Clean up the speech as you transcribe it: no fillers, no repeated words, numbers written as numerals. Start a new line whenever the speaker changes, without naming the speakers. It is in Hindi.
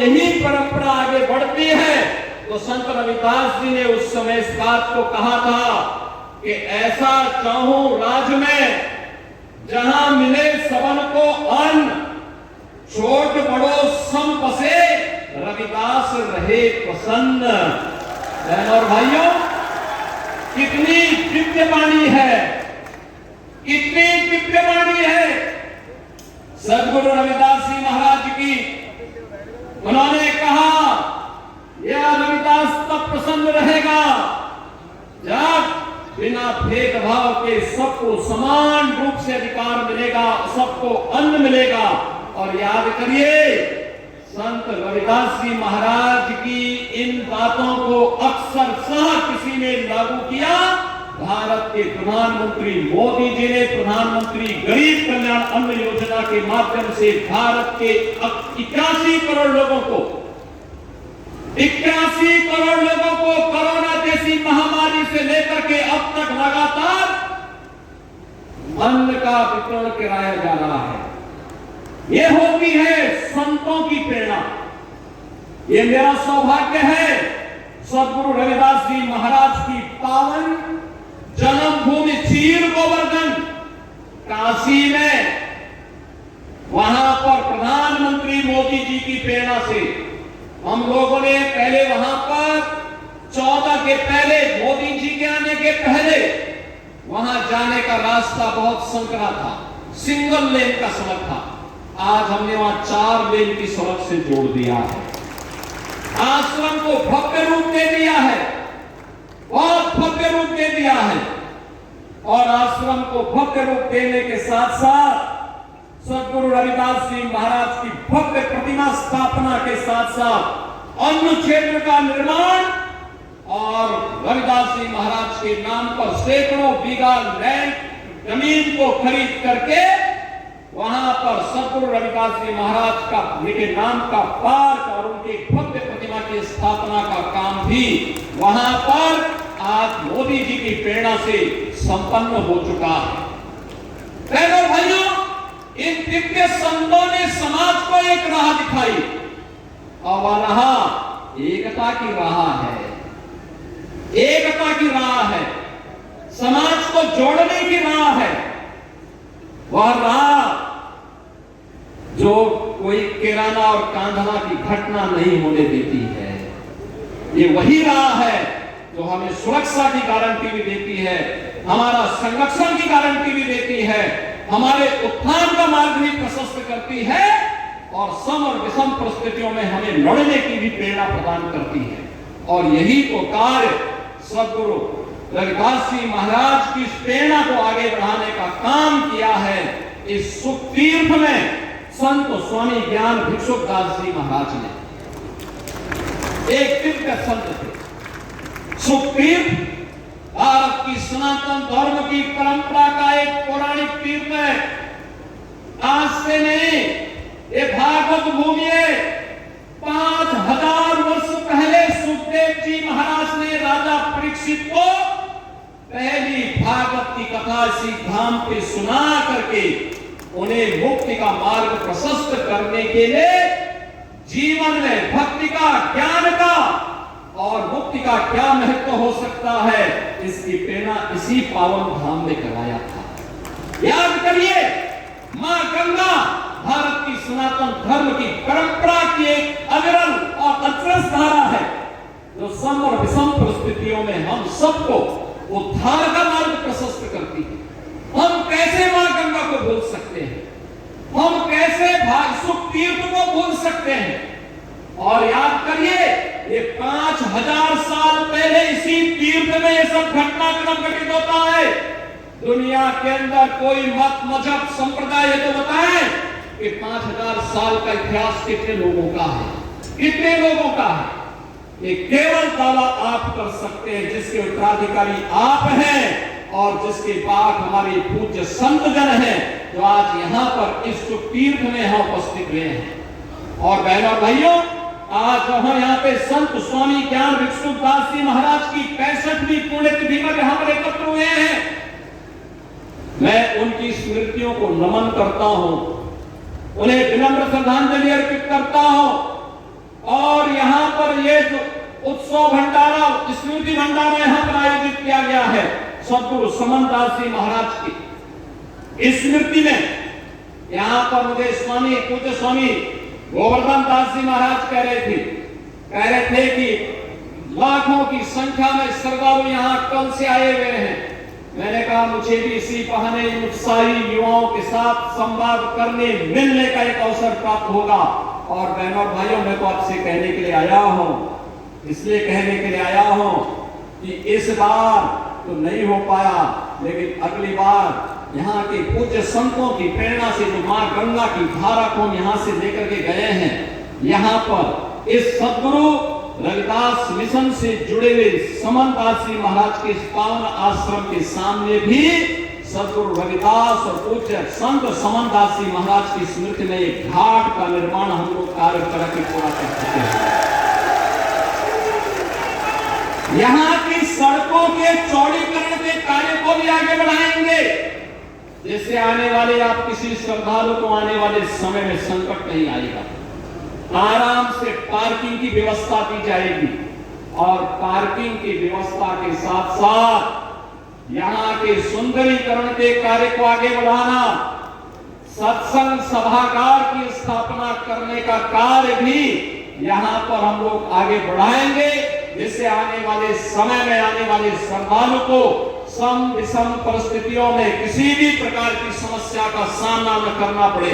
यही परंपरा आगे बढ़ती है तो संत रविदास जी ने उस समय इस बात को कहा था कि ऐसा चाहूं राज में जहां मिले सबन को अन्न, छोट बड़ो सम बसे, रविदास रहे प्रसन्न। बहनों और भाइयों, कितनी दिव्य वाणी है, कितनी दिव्य वाणी है सदगुरु रविदास जी महाराज की। उन्होंने कहा यह रविदास तब प्रसन्न रहेगा जब बिना भेदभाव के सबको समान रूप से अधिकार मिलेगा, सबको अन्न मिलेगा। और याद करिए, संत रविदास जी महाराज की इन बातों को अक्सर किसी ने लागू किया। भारत के प्रधानमंत्री मोदी जी ने प्रधानमंत्री गरीब कल्याण अन्न योजना के माध्यम से भारत के 81 करोड़ लोगों को 81 करोड़ लोगों को कोरोना जैसी महामारी से लेकर के अब तक लगातार अन्न का वितरण कराया जा रहा है। यह होती है संतों की प्रेरणा। यह मेरा सौभाग्य है सदगुरु रविदास जी महाराज की पावन जन्मभूमि चीर गोवर्धन काशी में, वहां पर प्रधानमंत्री मोदी जी की प्रेरणा से हम लोगों ने पहले वहां पर 14 के पहले, मोदी जी के आने के पहले वहां जाने का रास्ता बहुत संकरा था, सिंगल लेन का सड़क था। आज हमने वहां 4 लेन की सड़क से जोड़ दिया है। आश्रम को भव्य रूप दे दिया है, बहुत भव्य रूप दे दिया है। और आश्रम को भव्य रूप देने के साथ साथ सदगुरु रविदास जी महाराज की भव्य प्रतिमा स्थापना के साथ साथ अन्न क्षेत्र का निर्माण और रविदास जी महाराज के नाम पर सैकड़ों बीघा लैंड जमीन को खरीद करके वहां पर सदगुरु रविदास जी महाराज का उनके नाम का पार्क और उनकी भव्य प्रतिमा की स्थापना का काम भी वहां पर आज मोदी जी की प्रेरणा से संपन्न हो चुका है। बहनों भाइयों, इन दिव्य संतों ने समाज को एक राह दिखाई और वह राह एकता की राह है। एकता की राह है, समाज को जोड़ने की राह है। वह राह जो कोई किराना और कांधना की घटना नहीं होने देती है। ये वही राह है जो हमें सुरक्षा की गारंटी भी देती है, हमारा संरक्षण की गारंटी भी देती है, हमारे उत्थान का मार्ग भी प्रशस्त करती है और सम और विषम परिस्थितियों में हमें लड़ने की भी प्रेरणा प्रदान करती है। और यही तो कार्य सदगुरु रविदास जी महाराज की प्रेरणा को आगे बढ़ाने का काम किया है। इस सुख तीर्थ में संत स्वामी ज्ञान भिक्षुदास जी महाराज ने, एक दिव्य संत थे। सुख तीर्थ भारत की सनातन धर्म की परंपरा का एक पौराणिक तीर्थ है। आज से नहीं, ये भागवत भूमि है। 5000 वर्ष पहले सुखदेव जी महाराज ने राजा परीक्षित को पहली भागवत की कथा इसी धाम पे सुना करके उन्हें मुक्ति का मार्ग प्रशस्त करने के लिए जीवन में भक्ति का, ज्ञान का और मुक्ति का क्या महत्व हो सकता है, इसकी प्रेरणा इसी पावन धाम में कराया था। याद करिए, मां गंगा भारत की सनातन धर्म की परंपरा की एक अविरल और अचरज धारा है जो सम और विषम परिस्थितियों में हम सबको उद्धार का मार्ग प्रशस्त करती है। हम कैसे मां गंगा को भूल सकते हैं, हम कैसे सुख तीर्थ को भूल सकते हैं। और याद करिए, ये 5000 साल पहले इसी तीर्थ में ये सब घटनाक्रम घटित होता है। दुनिया के अंदर कोई मत, मजहब, संप्रदाय ये तो बताएं कि 5000 साल का इतिहास कितने लोगों का है, कितने लोगों का है। ये केवल दावा आप कर सकते हैं जिसके उत्तराधिकारी आप हैं और जिसके बाद हमारे पूज्य संत जन हैं जो आज यहाँ पर इस तीर्थ में यहाँ उपस्थित हुए हैं। और बहनों भाइयों, आज हम यहाँ पे संत स्वामी ज्ञान भिक्षुदास जी महाराज की 65वीं पुण्यतिथि में हम एकत्र हुए हैं। मैं उनकी स्मृतियों को नमन करता हूँ, उन्हें विनम्र श्रद्धांजलि अर्पित करता हूँ। उत्सव भंडारा, स्मृति भंडारा यहां पर आयोजित किया गया है सदगुरु समनदास जी महाराज की स्मृति में। यहां पर मुझे स्वामी पूज्य स्वामी गोवर्धन दास जी महाराज कह रहे थे कि लाखों की संख्या में श्रद्धालु यहाँ कल से आए हुए हैं। मैंने कहा मुझे भी इसी बहाने उत्साही युवाओं के साथ संवाद करने मिलने का एक अवसर प्राप्त होगा। और बहनों और भाइयों, मैं तो आपसे कहने के लिए आया हूं, इसलिए कहने के लिए आया हूं कि इस बार तो नहीं हो पाया, लेकिन अगली बार यहाँ के पूज्य संतों की प्रेरणा से जो मां गंगा की धारा को हम यहाँ से लेकर के गए हैं, यहाँ पर इस सदगुरु रविदास मिशन से जुड़े हुए समनदास जी महाराज के पावन आश्रम के सामने भी सदगुरु रविदास और पूज्य संत समनदास जी महाराज की स्मृति में एक घाट का निर्माण हम लोग कार्य करके पूरा कर चुके हैं। यहाँ की सड़कों के चौड़ीकरण के कार्य को भी आगे बढ़ाएंगे, जिससे आने वाले आप किसी श्रद्धालु को आने वाले समय में संकट नहीं आएगा। आराम से पार्किंग की व्यवस्था की जाएगी और पार्किंग की व्यवस्था के साथ साथ यहाँ के सुंदरीकरण के कार्य को आगे बढ़ाना, सत्संग सभागार की स्थापना करने का कार्य भी यहाँ पर हम लोग आगे बढ़ाएंगे, जिससे आने वाले समय में आने वाले श्रद्धालु को सम विषम परिस्थितियों में किसी भी प्रकार की समस्या का सामना न करना पड़े।